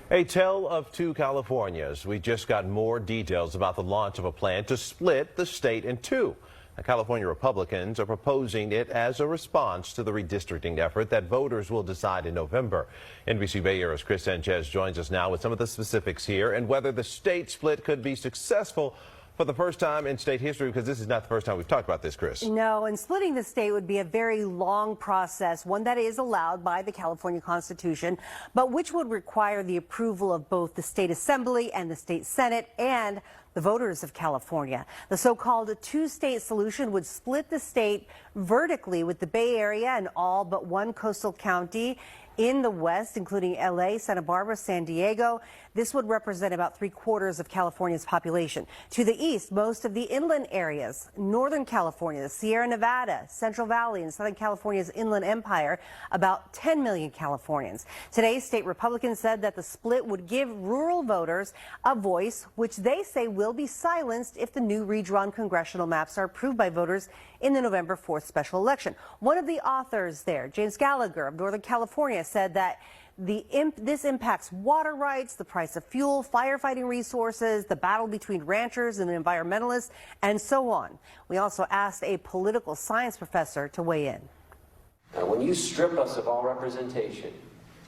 A tale of two Californias. We just got more details about the launch of a plan to split the state in two. The California Republicans are proposing it as a response to the redistricting effort that voters will decide in November. NBC Bay Area's Chris Sanchez joins us now with some of the specifics here and whether the state split could be successful for the first time in state history, because this is not the first time we've talked about this, Chris. No, and splitting the state would be a very long process, one that is allowed by the California Constitution, but which would require the approval of both the state assembly and the state senate and the voters of California. The so-called two-state solution would split the state vertically, with the Bay Area and all but one coastal county in the west, including LA, Santa Barbara, San Diego. This would represent about 3/4 of California's population. To the east, most of the inland areas, Northern California, the Sierra Nevada, Central Valley, and Southern California's Inland Empire, about 10 million Californians. Today, state Republicans said that the split would give rural voters a voice, which they say will be silenced if the new redrawn congressional maps are approved by voters in the November 4th special election. One of the authors there, James Gallagher of Northern California, said that this impacts water rights, the price of fuel, firefighting resources, the battle between ranchers and environmentalists, and so on. We also asked a political science professor to weigh in. When you strip us of all representation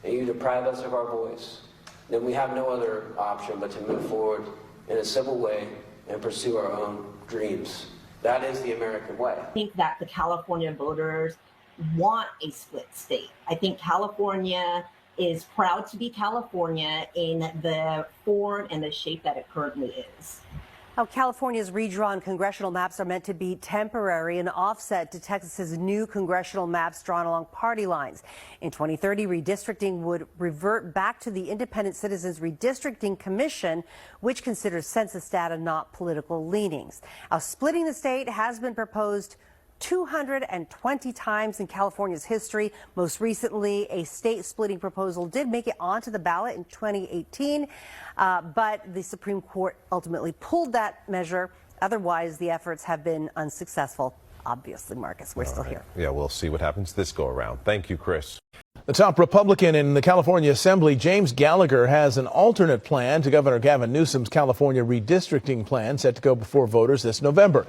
and you deprive us of our voice, then we have no other option but to move forward in a civil way and pursue our own dreams. That is the American way. I think that the California voters want a split state. I think California is proud to be California in the form and the shape that it currently is. Now, California's redrawn congressional maps are meant to be temporary, an offset to Texas's new congressional maps drawn along party lines. In 2030, redistricting would revert back to the Independent Citizens Redistricting Commission, which considers census data, not political leanings. Now, splitting the state has been proposed 220 times in California's history. Most recently, a state splitting proposal did make it onto the ballot in 2018, but the Supreme Court ultimately pulled that measure. Otherwise, the efforts have been unsuccessful. Obviously, Marcus, we're still here. Yeah, we'll see what happens this go around. Thank you, Chris. The top Republican in the California Assembly, James Gallagher, has an alternate plan to Governor Gavin Newsom's California redistricting plan set to go before voters this November.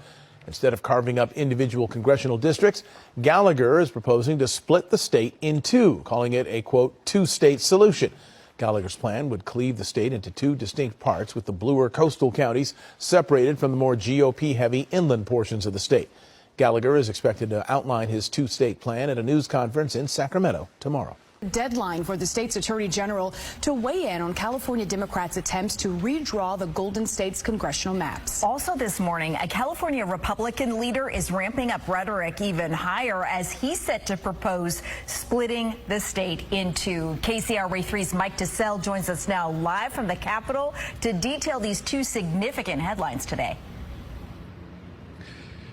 Instead of carving up individual congressional districts, Gallagher is proposing to split the state in two, calling it a, quote, two-state solution. Gallagher's plan would cleave the state into two distinct parts, with the bluer coastal counties separated from the more GOP-heavy inland portions of the state. Gallagher is expected to outline his two-state plan at a news conference in Sacramento tomorrow. Deadline for the state's attorney general to weigh in on California Democrats' attempts to redraw the Golden State's congressional maps. Also this morning, a California Republican leader is ramping up rhetoric even higher as he's set to propose splitting the state in two. KCRA 3's Mike DeSell joins us now live from the Capitol to detail these two significant headlines today.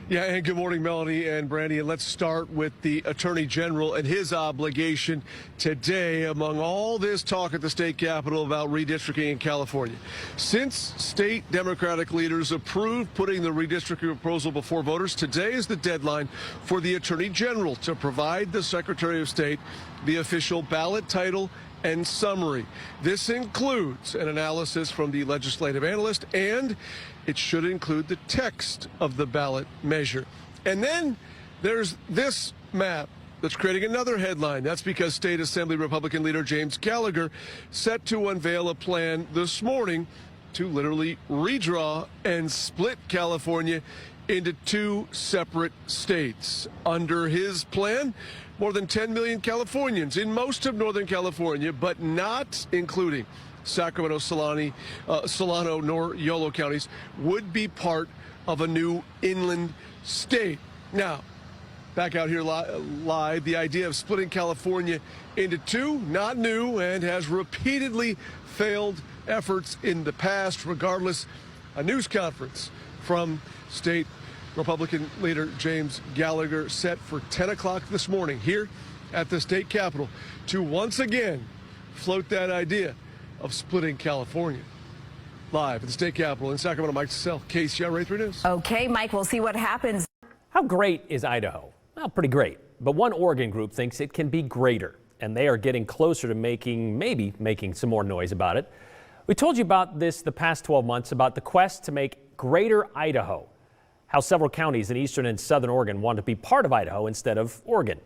Yeah, and good morning, Melanie and Brandy. And let's start with the Attorney General and his obligation today among all this talk at the state capitol about redistricting in California. Since state Democratic leaders approved putting the redistricting proposal before voters, today is the deadline for the Attorney General to provide the Secretary of State the official ballot title and summary. This includes an analysis from the legislative analyst, and it should include the text of the ballot measure. And then there's this map that's creating another headline. That's because State Assembly Republican leader James Gallagher set to unveil a plan this morning to literally redraw and split California into two separate states. Under his plan, more than 10 million Californians in most of Northern California, but not including Sacramento, Solano, nor Yolo counties, would be part of a new inland state. Now, back out here live, the idea of splitting California into two, not new, and has repeatedly failed efforts in the past. Regardless, a news conference from state Republican leader James Gallagher set for 10 o'clock this morning here at the state capitol to once again float that idea of splitting California. Live at the state capitol in Sacramento, Mike DeSell, KCRA 3 News. Okay, Mike, we'll see what happens. How great is Idaho? Well, pretty great. But one Oregon group thinks it can be greater. and they are getting closer to maybe making some more noise about it. We told you about this the past 12 months, about the quest to make Greater Idaho, how several counties in eastern and southern Oregon want to be part of Idaho instead of Oregon,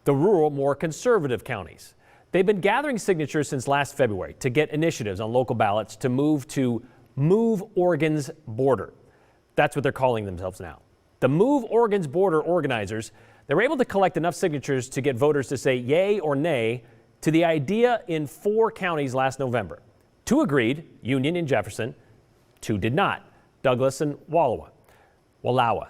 the rural, more conservative counties. They've been gathering signatures since last February to get initiatives on local ballots to move Oregon's border. That's what they're calling themselves now. The Move Oregon's Border organizers, they were able to collect enough signatures to get voters to say yay or nay to the idea in 4 counties last November. 2 agreed, Union and Jefferson. 2 did not, Douglas and Wallowa,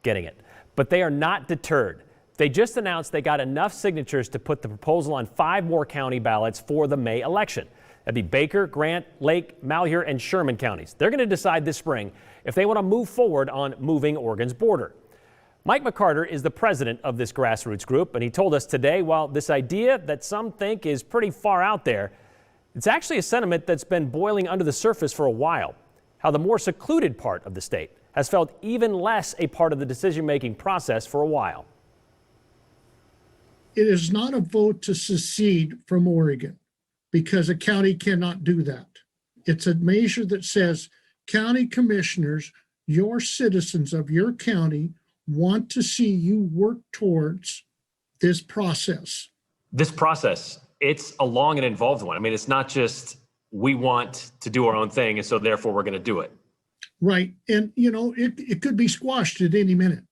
getting it. But they are not deterred. They just announced they got enough signatures to put the proposal on 5 more county ballots for the May election. That'd be Baker, Grant, Lake, Malheur, and Sherman counties. They're going to decide this spring if they want to move forward on moving Oregon's border. Mike McCarter is the president of this grassroots group, and he told us today, while this idea that some think is pretty far out there, it's actually a sentiment that's been boiling under the surface for a while. How the more secluded part of the state has felt even less a part of the decision-making process for a while. It is not a vote to secede from Oregon, because a county cannot do that. It's a measure that says, county commissioners, your citizens of your county want to see you work towards this process. This process, it's a long and involved one. I mean, it's not just we want to do our own thing, and so therefore we're going to do it. Right. And, it could be squashed at any minute,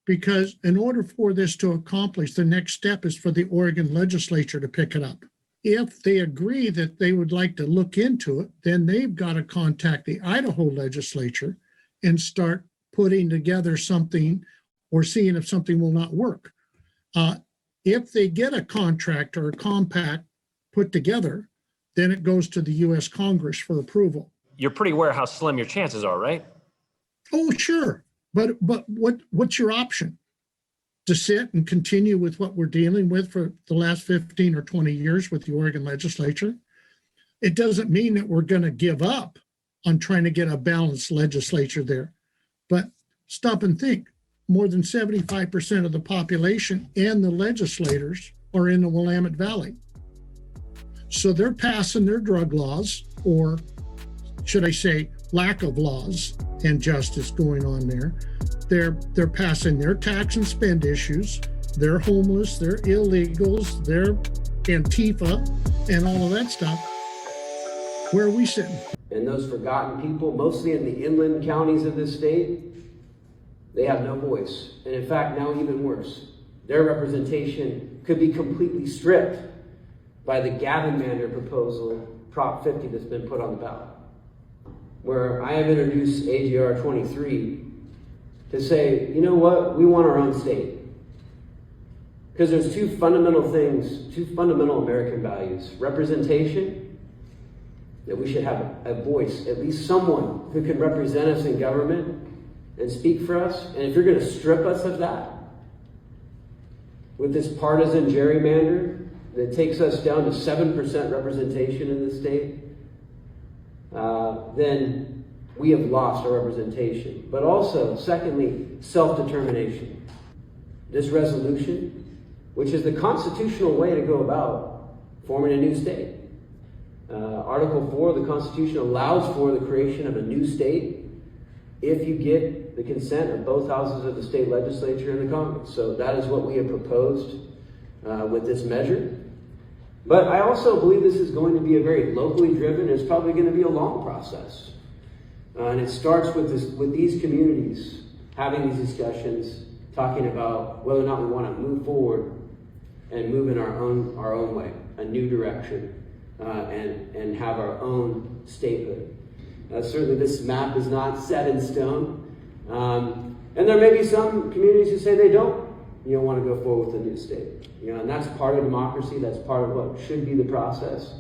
because in order for this to accomplish, the next step is for the Oregon legislature to pick it up. If they agree that they would like to look into it, then they've got to contact the Idaho legislature and start putting together something or seeing if something will not work. If they get a contract or a compact put together, then it goes to the U.S. Congress for approval. You're pretty aware how slim your chances are, right? Oh, sure. But what's your option? To sit and continue with what we're dealing with for the last 15 or 20 years with the Oregon legislature? It doesn't mean that we're going to give up on trying to get a balanced legislature there. But stop and think. More than 75% of the population and the legislators are in the Willamette Valley. So they're passing their drug laws, or should I say lack of laws and justice going on there. They're passing their tax and spend issues. They're homeless, they're illegals, they're Antifa and all of that stuff. Where are we sitting? And those forgotten people, mostly in the inland counties of this state, they have no voice. And in fact, now even worse, their representation could be completely stripped by the Gavin Mander proposal, Prop 50, that's been put on the ballot, where I have introduced AGR 23 to say, you know what, we want our own state. Because there's 2 fundamental things, 2 fundamental American values: representation, that we should have a voice, at least someone who can represent us in government and speak for us. And if you're going to strip us of that with this partisan gerrymander that takes us down to 7% representation in the state, then we have lost our representation. But also, secondly, self-determination. This resolution, which is the constitutional way to go about forming a new state. Article 4 of the Constitution allows for the creation of a new state if you get the consent of both houses of the state legislature and the Congress. So that is what we have proposed with this measure. But I also believe this is going to be a very locally driven, it's probably going to be a long process. And it starts with these communities having these discussions, talking about whether or not we want to move forward and move in our own way, a new direction, and have our own statehood. Certainly this map is not set in stone. And there may be some communities who say they don't want to go forward with a new state. And that's part of democracy, that's part of what should be the process.